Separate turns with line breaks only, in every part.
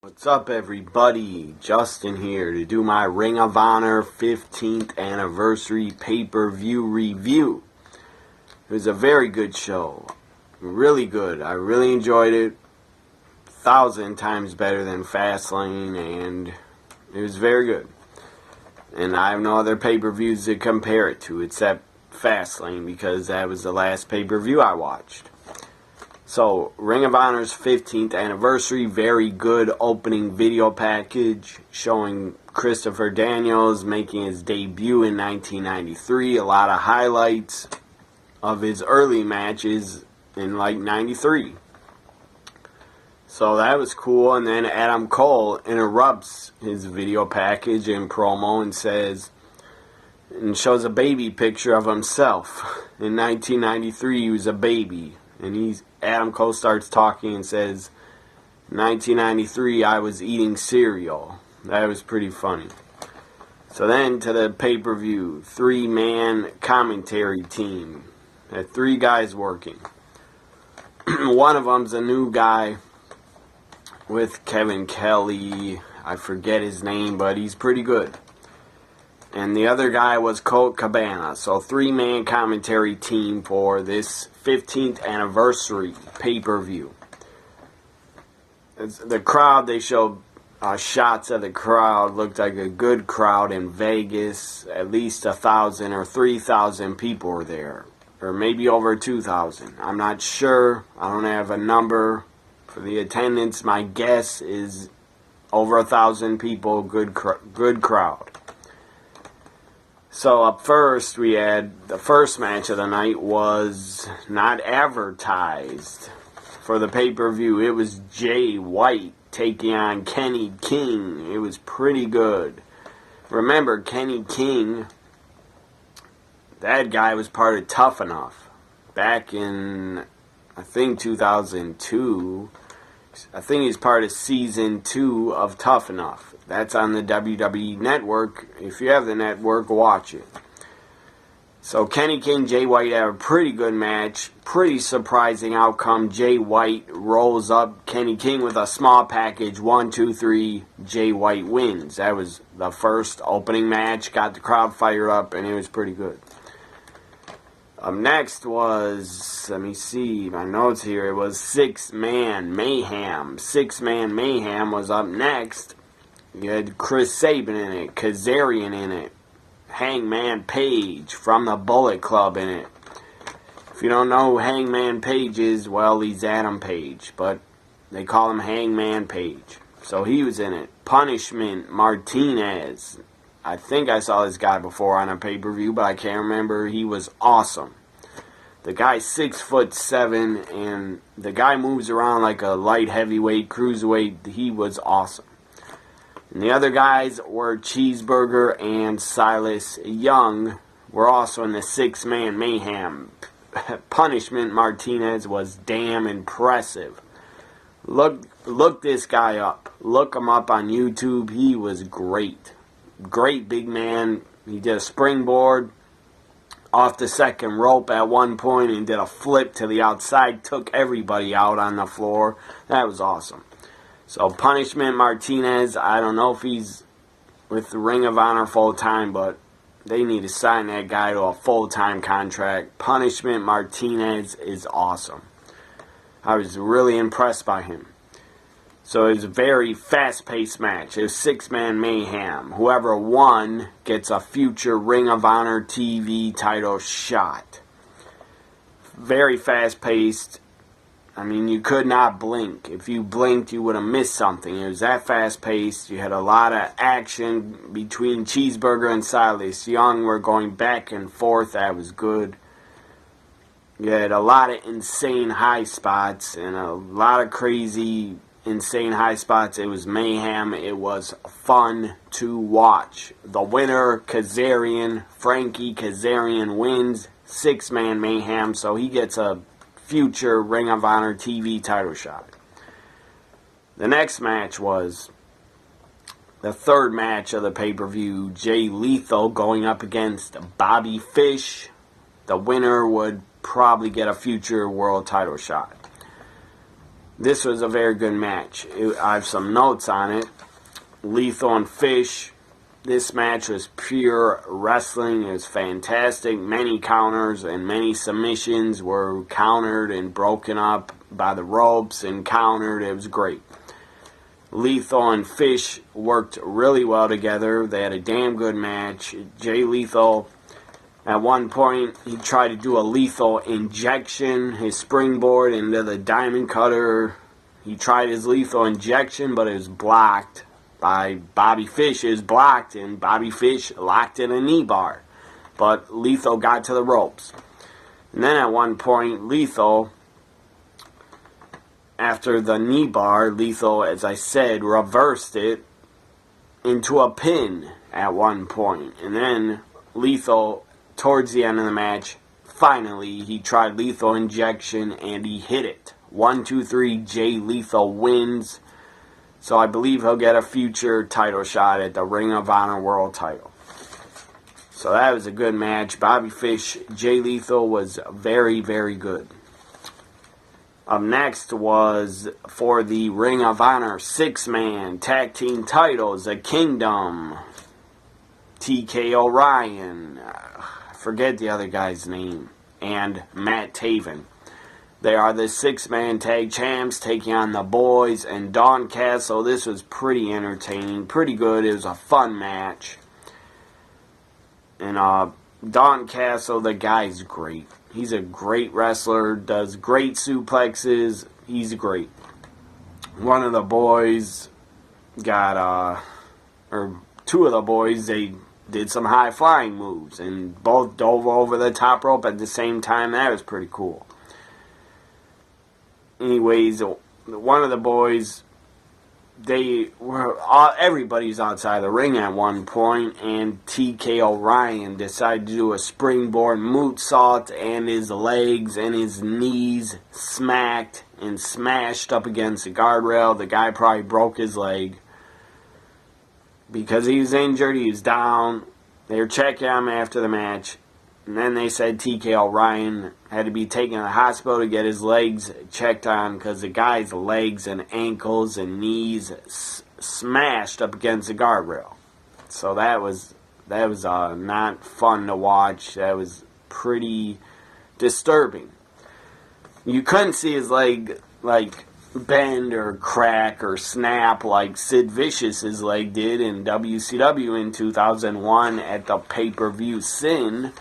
What's up, everybody? Justin here to do my Ring of Honor 15th anniversary pay-per-view review. It was a very good show. Really good. I really enjoyed it. 1,000 times better than Fastlane, and it was very good. And I have no other pay-per-views to compare it to except Fastlane, because that was the last pay-per-view I watched. So, Ring of Honor's 15th anniversary, very good opening video package showing Christopher Daniels making his debut in 1993. A lot of highlights of his early matches in like 93. So that was cool. And then Adam Cole interrupts his video package and promo and says, and shows a baby picture of himself. In 1993, he was a baby. And Adam Cole starts talking and says, 1993, I was eating cereal. That was pretty funny. So then to the pay-per-view, 3-man commentary team. Had 3 guys working. One of them's a new guy with Kevin Kelly. I forget his name, but he's pretty good. And the other guy was Colt Cabana. So 3-man commentary team for this 15th anniversary pay-per-view. The crowd, they showed shots of the crowd. Looked like a good crowd in Vegas. At least 1,000 or 3,000 people were there. Or maybe over 2,000. I'm not sure. I don't have a number for the attendance. My guess is over 1,000 people. Good crowd. So up first, we had the first match of the night was not advertised for the pay-per-view. It was Jay White taking on Kenny King. It was pretty good. Remember, Kenny King, that guy was part of Tough Enough back in, I think, 2002. I think he's part of Season 2 of Tough Enough. That's on the WWE Network. If you have the network, watch it. So Kenny King, Jay White have a pretty good match. Pretty surprising outcome. Jay White rolls up Kenny King with a small package. 1, 2, 3. Jay White wins. That was the first opening match. Got the crowd fired up, and it was pretty good. Up next was, let me see my notes here. It was 6-Man Mayhem. 6-Man Mayhem was up next. You had Chris Sabin in it, Kazarian in it, Hangman Page from the Bullet Club in it. If you don't know who Hangman Page is, well, he's Adam Page, but they call him Hangman Page. So he was in it. Punishment Martinez. I think I saw this guy before on a pay-per-view, but I can't remember. He was awesome. The guy's 6'7", and the guy moves around like a light heavyweight, cruiserweight. He was awesome. And the other guys were Cheeseburger and Silas Young. Were also in the 6-Man Mayhem. Punishment Martinez was damn impressive. Look this guy up. Look him up on YouTube. He was great. Great big man. He did a springboard off the second rope at one point and did a flip to the outside. Took everybody out on the floor. That was awesome. So Punishment Martinez, I don't know if he's with the Ring of Honor full-time, but they need to sign that guy to a full-time contract. Punishment Martinez is awesome. I was really impressed by him. So it was a very fast-paced match. It was 6-Man Mayhem. Whoever won gets a future Ring of Honor TV title shot. Very fast-paced. I mean, you could not blink. If you blinked, you would have missed something. It was that fast-paced. You had a lot of action between Cheeseburger and Silas Young. Were going back and forth. That was good. You had a lot of insane high spots and a lot of crazy, insane high spots. It was mayhem. It was fun to watch. The winner, Kazarian, Frankie Kazarian wins. 6-Man Mayhem. So he gets a future Ring of Honor TV title shot. The next match was the third match of the pay-per-view. Jay Lethal going up against Bobby Fish. The winner would probably get a future world title shot. This was a very good match. I have some notes on it. Lethal and Fish. This match was pure wrestling. It was fantastic. Many counters and many submissions were countered and broken up by the ropes and countered. It was great. Lethal and Fish worked really well together. They had a damn good match. Jay Lethal, at one point, he tried to do a lethal injection, his springboard into the diamond cutter. He tried his lethal injection, but it was blocked by Bobby Fish. It was blocked, and Bobby Fish locked in a knee bar. But Lethal got to the ropes. And then at one point, Lethal, after the knee bar, Lethal, as I said, reversed it into a pin at one point. And then Lethal, towards the end of the match, finally, he tried lethal injection and he hit it. 1, 2, 3, Jay Lethal wins. So I believe he'll get a future title shot at the Ring of Honor World title. So that was a good match. Bobby Fish, Jay Lethal was very, very good. Up next was for the Ring of Honor 6-man tag team titles, the Kingdom. TK Orion, I forget the other guy's name, and Matt Taven. They are the 6-man tag champs taking on the Boys and Don Castle. This was pretty entertaining, pretty good. It was a fun match. And Don Castle, the guy's great. He's a great wrestler, does great suplexes. He's great. One of the boys got, or two of the boys, they did some high flying moves and both dove over the top rope at the same time. That was pretty cool. Anyways, one of the boys, they were everybody's outside the ring at one point, and TK Orion decided to do a springboard moonsault, and his legs and his knees smacked and smashed up against the guardrail. The guy probably broke his leg because he was injured. He was down. They were checking him after the match. And then they said TK Orion had to be taken to the hospital to get his legs checked on because the guy's legs and ankles and knees smashed up against the guardrail. So that was not fun to watch. That was pretty disturbing. You couldn't see his leg bend or crack or snap like Sid Vicious's leg did in WCW in 2001 at the pay-per-view Sin,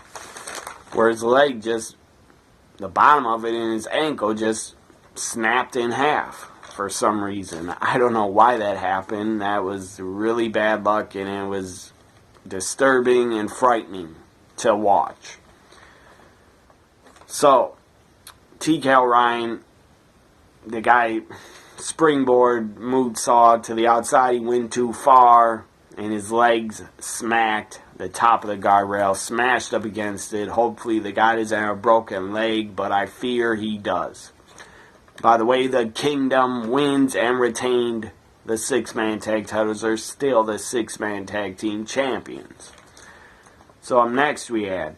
where his leg the bottom of it and his ankle just snapped in half for some reason. I don't know why that happened. That was really bad luck, and it was disturbing and frightening to watch. So, TK Orion, the guy springboard moonsault to the outside. He went too far, and his legs smacked the top of the guardrail, smashed up against it. Hopefully the guy doesn't have a broken leg, but I fear he does. By the way, the Kingdom wins and retained the 6-man tag titles. They're still the 6-man tag team champions. So up next we had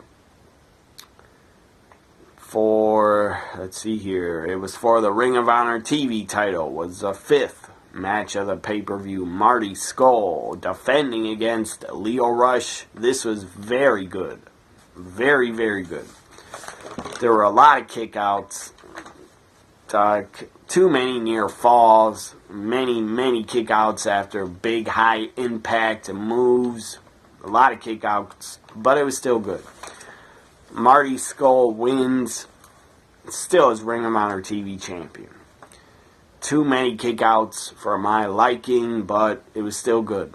let's see here, it was for the Ring of Honor TV title, was the 5th match of the pay-per-view. Marty Scurll defending against Lio Rush. This was very good. Very, very good. There were a lot of kickouts. Too many near falls. Many kickouts after big high impact moves. A lot of kickouts, but it was still good. Marty Scurll wins. Still is Ring of Honor TV champion. Too many kickouts for my liking, but it was still good.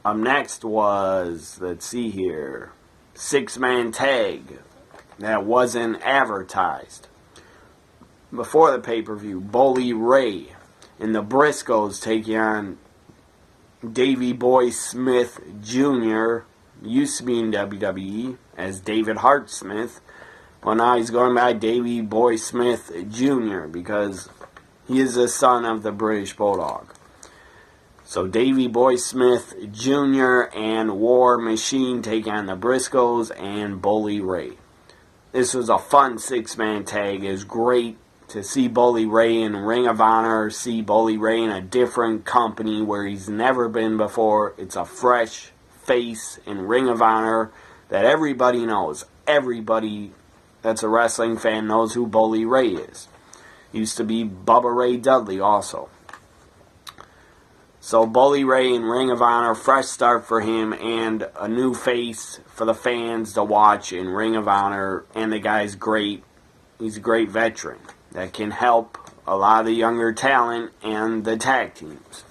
Up next was, let's see here, 6-man tag that wasn't advertised. Before the pay-per-view, Bully Ray and the Briscoes taking on Davey Boy Smith Jr., used to be in WWE as David Hart Smith. Well, now he's going by Davey Boy Smith Jr. because he is the son of the British Bulldog. So Davey Boy Smith Jr. and War Machine take on the Briscoes and Bully Ray. This was a fun 6-man tag. It was great to see Bully Ray in Ring of Honor, see Bully Ray in a different company where he's never been before. It's a fresh face in Ring of Honor that everybody knows. Everybody that's a wrestling fan knows who Bully Ray is. Used to be Bubba Ray Dudley also. So Bully Ray in Ring of Honor, fresh start for him, and a new face for the fans to watch in Ring of Honor. And the guy's great. He's a great veteran that can help a lot of the younger talent and the tag teams.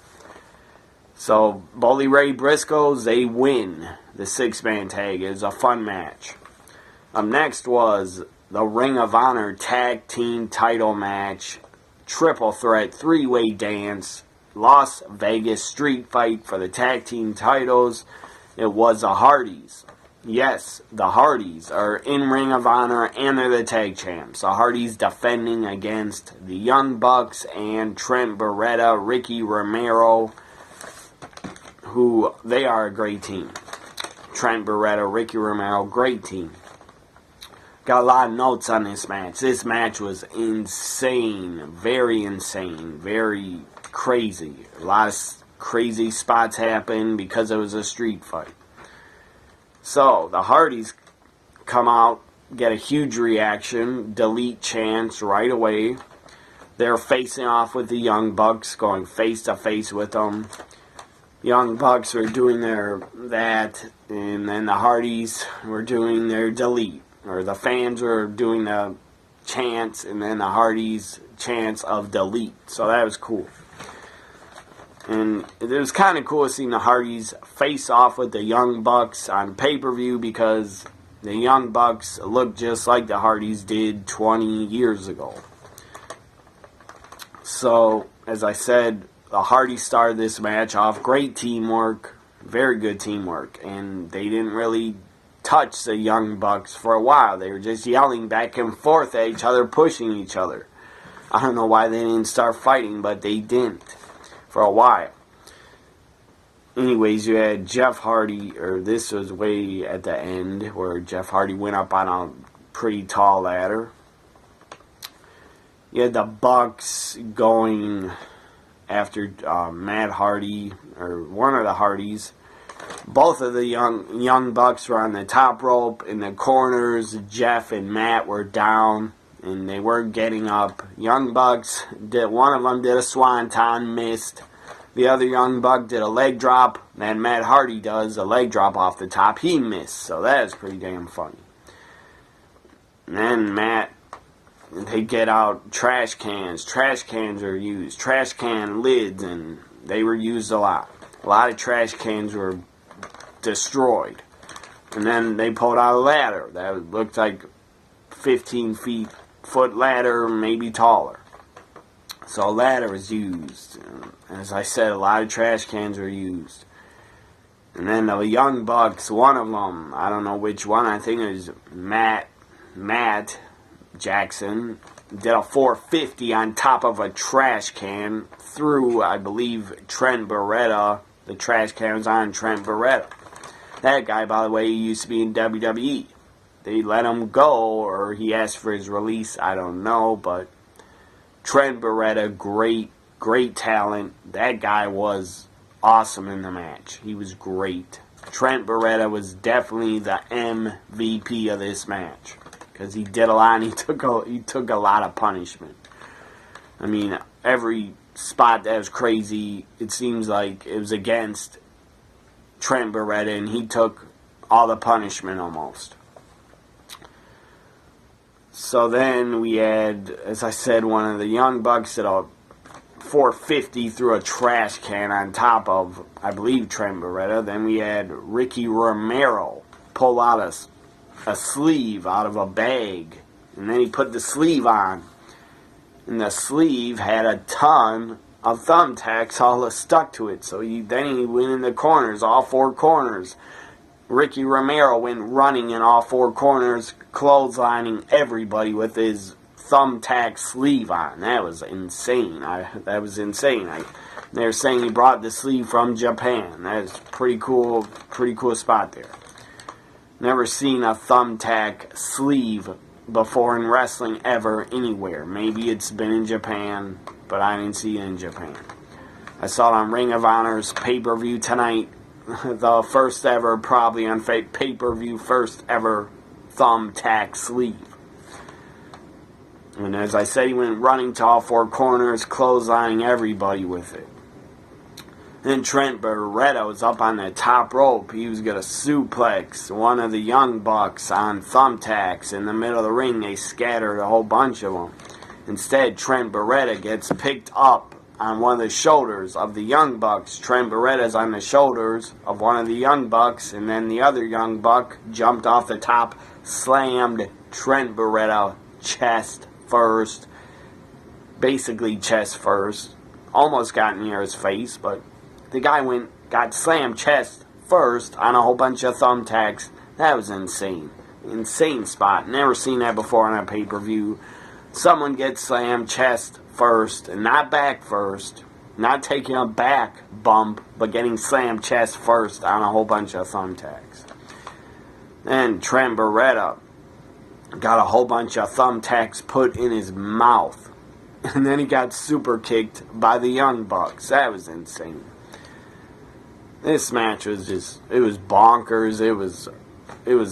So Bully Ray Briscoes, they win the 6-man tag. It was a fun match. Up next was the Ring of Honor tag team title match. Triple threat, 3-way dance. Las Vegas street fight for the tag team titles. It was the Hardys. Yes, the Hardys are in Ring of Honor and they're the tag champs. The Hardys defending against the Young Bucks and Trent Beretta, Ricky Romero, who they are a great team. Trent Beretta, Ricky Romero, great team. Got a lot of notes on this match. This match was insane, very crazy. A lot of crazy spots happened because it was a street fight. So, the Hardys come out, get a huge reaction, delete chants right away. They're facing off with the Young Bucks, going face to face with them. Young Bucks were doing that, and then the Hardys were doing their delete. Or the fans were doing the chants, and then the Hardys chants of delete. So that was cool. And it was kind of cool seeing the Hardys face off with the Young Bucks on pay-per-view, because the Young Bucks look just like the Hardys did 20 years ago. So, as I said, the Hardys started this match off. Great teamwork. Very good teamwork. And they didn't really touch the Young Bucks for a while. They were just yelling back and forth at each other, pushing each other. I don't know why they didn't start fighting, but they didn't for a while. Anyways, you had Jeff Hardy, or this was way at the end, where Jeff Hardy went up on a pretty tall ladder. You had the Bucks going after Matt Hardy, or one of the Hardys. Both of the young Bucks were on the top rope. In the corners, Jeff and Matt were down, and they weren't getting up. Young Bucks, one of them did a swanton, missed. The other Young Buck did a leg drop. Then Matt Hardy does a leg drop off the top. He missed, so that is pretty damn funny. And then they get out trash cans. Trash cans are used. Trash can lids, and they were used a lot. A lot of trash cans were destroyed. And then they pulled out a ladder that looked like 15 foot ladder, maybe taller. So a ladder was used. As I said, a lot of trash cans were used. And then the Young Bucks, one of them, I don't know which one, I think it was Matt Jackson, did a 450 on top of a trash can through, I believe, Trent Beretta. The trash can was on Trent Beretta. That guy, by the way, he used to be in WWE. They let him go, or he asked for his release, I don't know, but Trent Beretta, great talent. That guy was awesome in the match. He was great. Trent Beretta was definitely the MVP of this match, because he did a lot, and he took a lot of punishment. I mean, every spot that was crazy, it seems like it was against Trent Beretta, and he took all the punishment almost. So then we had, as I said, one of the Young Bucks did a 450 through a trash can on top of, I believe, Trent Beretta. Then we had Ricky Romero pull out a sleeve out of a bag, and then he put the sleeve on, and the sleeve had a ton of thumbtacks all stuck to it. So then he went in the corners, all four corners. Ricky Romero went running in all four corners, clotheslining everybody with his thumbtack sleeve on. That was insane. They're saying he brought the sleeve from Japan. That's pretty cool spot there. Never seen a thumbtack sleeve before in wrestling ever anywhere. Maybe it's been in Japan, but I didn't see it in Japan. I saw it on Ring of Honor's pay-per-view tonight. The first ever, probably on pay-per-view, first ever thumbtack sleeve. And as I said, he went running to all four corners, clotheslining everybody with it. Then Trent Beretta was up on the top rope. He was going to suplex one of the Young Bucks on thumbtacks in the middle of the ring. They scattered a whole bunch of them. Instead, Trent Beretta gets picked up on one of the shoulders of the Young Bucks. Trent Beretta's on the shoulders of one of the Young Bucks, and then the other Young Buck jumped off the top, slammed Trent Beretta chest first. Basically chest first. Almost got near his face, but the guy got slammed chest first on a whole bunch of thumbtacks. That was insane. Insane spot. Never seen that before on a pay-per-view. Someone gets slammed chest first, and not back first. Not taking a back bump, but getting slammed chest first on a whole bunch of thumbtacks. Then Trent Beretta got a whole bunch of thumbtacks put in his mouth. And then he got super kicked by the Young Bucks. That was insane. This match was just, it was bonkers. It was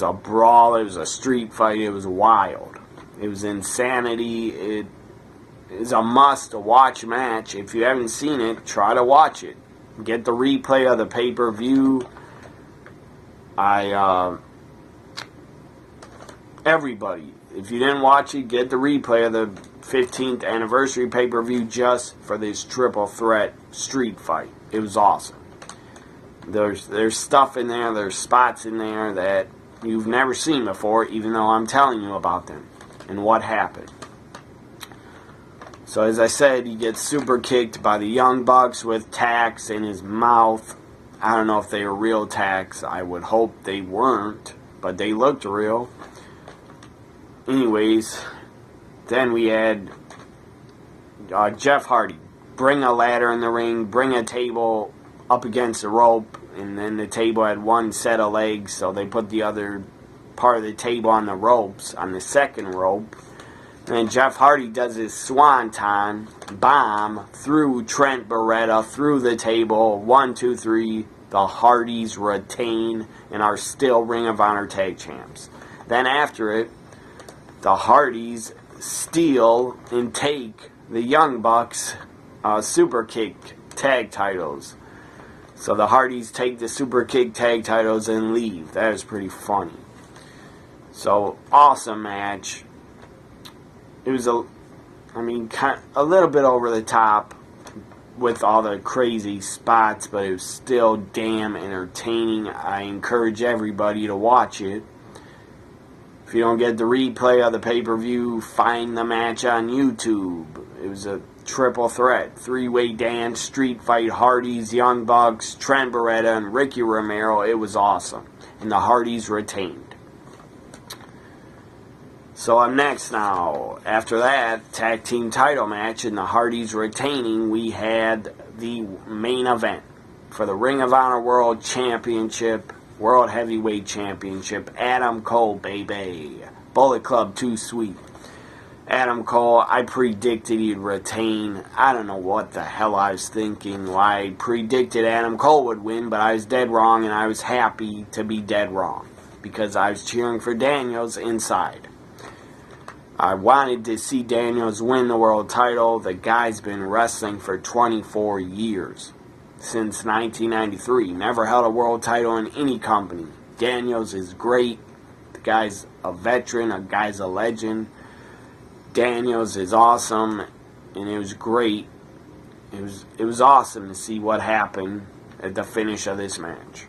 a brawl. It was a street fight. It was wild. It was insanity. It is a must-watch match. If you haven't seen it, try to watch it. Get the replay of the pay-per-view. Everybody, if you didn't watch it, get the replay of the 15th anniversary pay-per-view just for this triple threat street fight. It was awesome. There's stuff in there, there's spots in there that you've never seen before, even though I'm telling you about them and what happened. So as I said, he gets super kicked by the Young Bucks with tacks in his mouth. I don't know if they were real tacks. I would hope they weren't, but they looked real. Anyways, then we had Jeff Hardy bring a ladder in the ring, bring a table up against the rope, and then the table had one set of legs, so they put the other part of the table on the ropes, on the second rope. And then Jeff Hardy does his swanton bomb through Trent Beretta, through the table. 1, 2, 3. The Hardys retain and are still Ring of Honor Tag Champs. Then after it, the Hardys steal and take the Young Bucks Super Kick tag titles. So the Hardys take the Super Kick tag titles and leave. That was pretty funny. So, awesome match. It was a little bit over the top with all the crazy spots, but it was still damn entertaining. I encourage everybody to watch it. If you don't get the replay of the pay-per-view, find the match on YouTube. It was a triple threat, three-way dance, street fight, Hardys, Young Bucks, Trent Beretta, and Ricky Romero. It was awesome. And the Hardys retained. So up next now, after that tag team title match and the Hardys retaining, we had the main event for the Ring of Honor World Championship, World Heavyweight Championship. Adam Cole, baby. Bullet Club Too Sweet. Adam Cole, I predicted he'd retain. I don't know what the hell I was thinking, why I predicted Adam Cole would win, but I was dead wrong, and I was happy to be dead wrong, because I was cheering for Daniels inside. I wanted to see Daniels win the world title. The guy's been wrestling for 24 years, since 1993. Never held a world title in any company. Daniels is great. The guy's a veteran, a guy's a legend. Daniels is awesome, and it was great. It was awesome to see what happened at the finish of this match.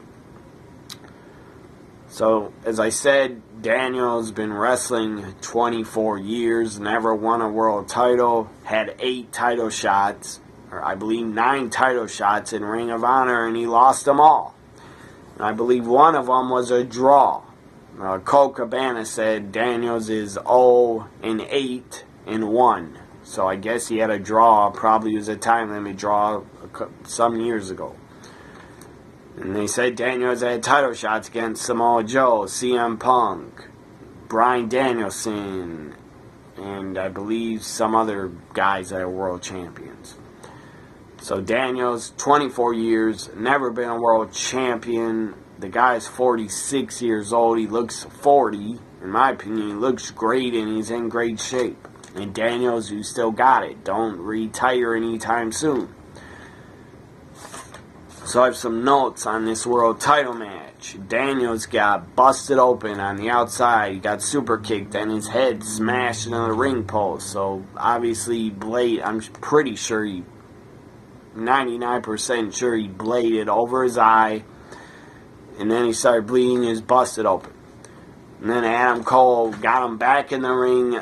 So, as I said, Daniels been wrestling 24 years, never won a world title, had 8 title shots, or I believe 9 title shots in Ring of Honor, and he lost them all. And I believe one of them was a draw. Cole Cabana said Daniels is 0-8-1. So I guess he had a draw. Probably was a time limit draw some years ago. And they said Daniels had title shots against Samoa Joe, CM Punk, Bryan Danielson, and I believe some other guys that are world champions. So Daniels, 24 years, never been a world champion. The guy's 46 years old. He looks 40. In my opinion, he looks great and he's in great shape. And Daniels, you still got it. Don't retire anytime soon. So I have some notes on this world title match. Daniels got busted open on the outside. He got super kicked and his head smashed into the ring post. So obviously, I'm pretty sure 99% sure he bladed over his eye. And then he started bleeding. He was busted open. And then Adam Cole got him back in the ring.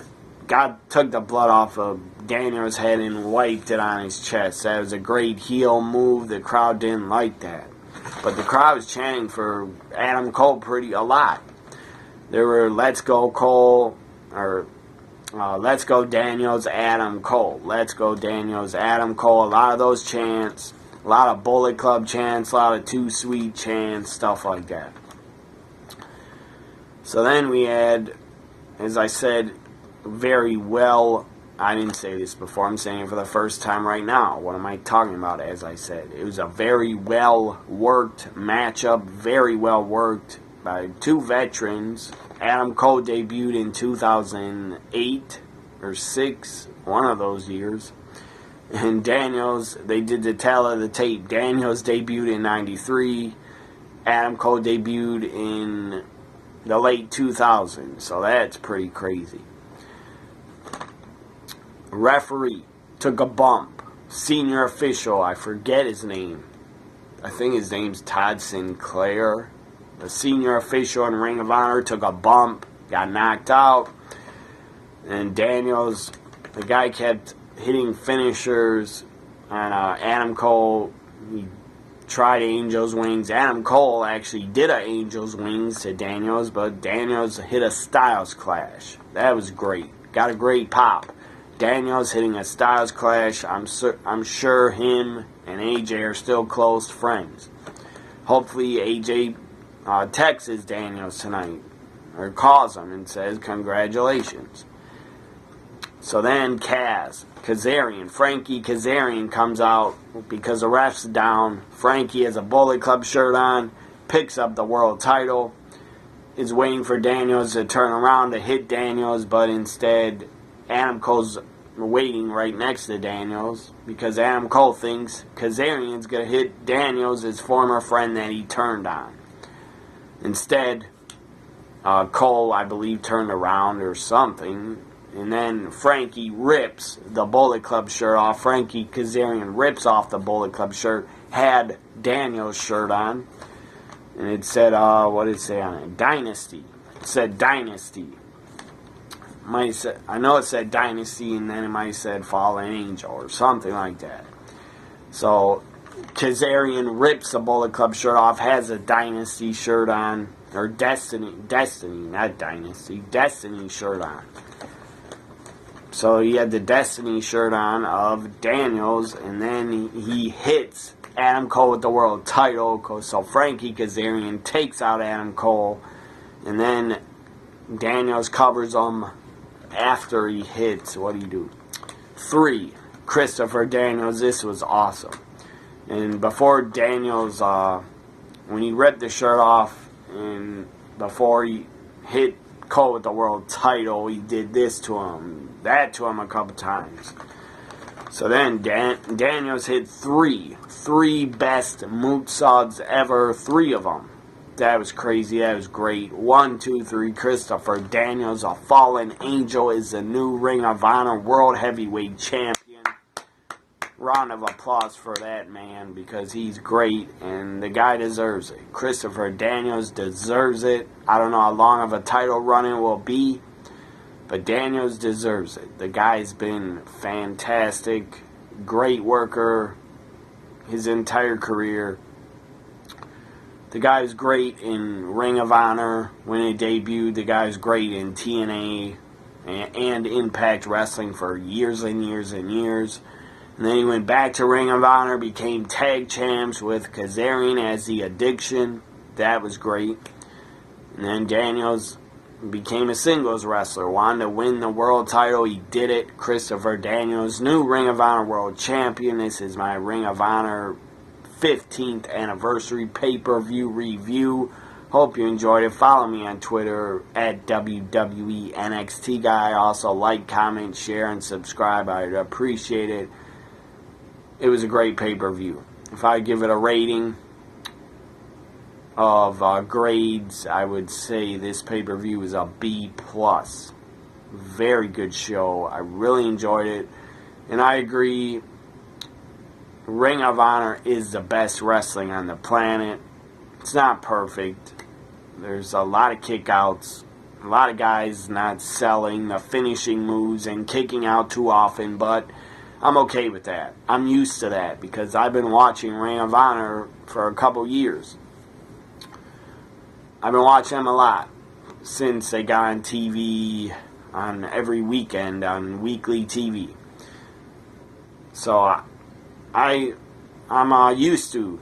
Took the blood off of Daniels' head and wiped it on his chest. That was a great heel move. The crowd didn't like that. But the crowd was chanting for Adam Cole a lot. There were "Let's go Cole," or "Let's go Daniels, Adam Cole." "Let's go Daniels, Adam Cole." A lot of those chants. A lot of Bullet Club chants. A lot of Too Sweet chants. Stuff like that. So then we had, as I said, I didn't say this before, I'm saying it for the first time right now. What am I talking about? As I said, it was a very well worked matchup, very well worked by two veterans. Adam Cole debuted in 2008 or 6, one of those years. And Daniels, they did the tale of the tape. Daniels debuted in 93. Adam Cole debuted in the late 2000s. So that's pretty crazy. Referee took a bump. Senior official, I forget his name. I think his name's Todd Sinclair. The senior official in Ring of Honor took a bump, got knocked out. And Daniels, the guy kept hitting finishers on Adam Cole. He tried Angel's Wings. Adam Cole actually did an Angel's Wings to Daniels, but Daniels hit a Styles Clash. That was great. Got a great pop. Daniels hitting a Styles Clash. I'm sure him and AJ are still close friends. Hopefully AJ texts Daniels tonight, or calls him and says congratulations. So then Kazarian, Frankie Kazarian comes out because the ref's down. Frankie has a Bullet Club shirt on, picks up the world title, is waiting for Daniels to turn around to hit Daniels, but instead Adam Cole's waiting right next to Daniels because Adam Cole thinks Kazarian's going to hit Daniels, his former friend that he turned on. Instead, Cole, I believe, turned around or something. And then Frankie rips the Bullet Club shirt off. Frankie Kazarian rips off the Bullet Club shirt. Had Daniels' shirt on. And it said, what did it say on it? Dynasty. It said Dynasty. I know it said Dynasty, and then it might have said Fallen Angel or something like that. So Kazarian rips the Bullet Club shirt off, has a Dynasty shirt on. Or Destiny, not Dynasty. Destiny shirt on. So he had the Destiny shirt on of Daniels, and then he hits Adam Cole with the world title. So Frankie Kazarian takes out Adam Cole, and then Daniels covers him after he hits, what do you do? 3. Christopher Daniels. This was awesome. And before Daniels, when he ripped the shirt off, and before he hit Cole with the world title, he did this to him, that to him a couple times. So then Daniels hit 3 best moonsaults ever, 3 of them. That was crazy, that was great. 1, 2, 3, Christopher Daniels, a fallen angel, is the new Ring of Honor World Heavyweight Champion. Round of applause for that man, because he's great and the guy deserves it. Christopher Daniels deserves it. I don't know how long of a title run it will be, but Daniels deserves it. The guy's been fantastic, great worker his entire career. The guy was great in Ring of Honor when it debuted. The guy was great in TNA and Impact Wrestling for years and years and years. And then he went back to Ring of Honor, became tag champs with Kazarian as the Addiction. That was great. And then Daniels became a singles wrestler, wanted to win the world title. He did it. Christopher Daniels, new Ring of Honor World Champion. This is my Ring of Honor 15th anniversary pay-per-view review. Hope you enjoyed it. Follow me on Twitter at WWE NXT Guy. Also like, comment, share, and subscribe. I'd appreciate it. It was a great pay-per-view. If I give it a rating of grades, I would say this pay-per-view is a B+. Very good show. I really enjoyed it. And I agree, Ring of Honor is the best wrestling on the planet. It's not perfect. There's a lot of kickouts. A lot of guys not selling the finishing moves and kicking out too often, but I'm okay with that. I'm used to that because I've been watching Ring of Honor for a couple years. I've been watching them a lot since they got on TV on every weekend on weekly TV. So I'm used to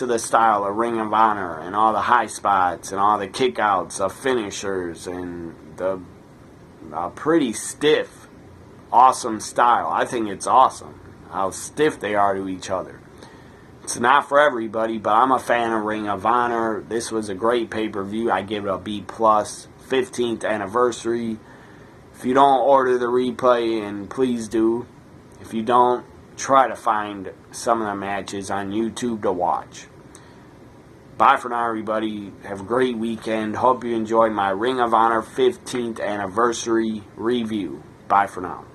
the style of Ring of Honor and all the high spots and all the kickouts, the finishers, and the pretty stiff, awesome style. I think it's awesome how stiff they are to each other. It's not for everybody, but I'm a fan of Ring of Honor. This was a great pay-per-view. I give it a B+. 15th anniversary. If you don't, order the replay, and please do. If you don't, try to find some of the matches on YouTube to watch. Bye for now, everybody. Have a great weekend. Hope you enjoyed my Ring of Honor 15th anniversary review. Bye for now.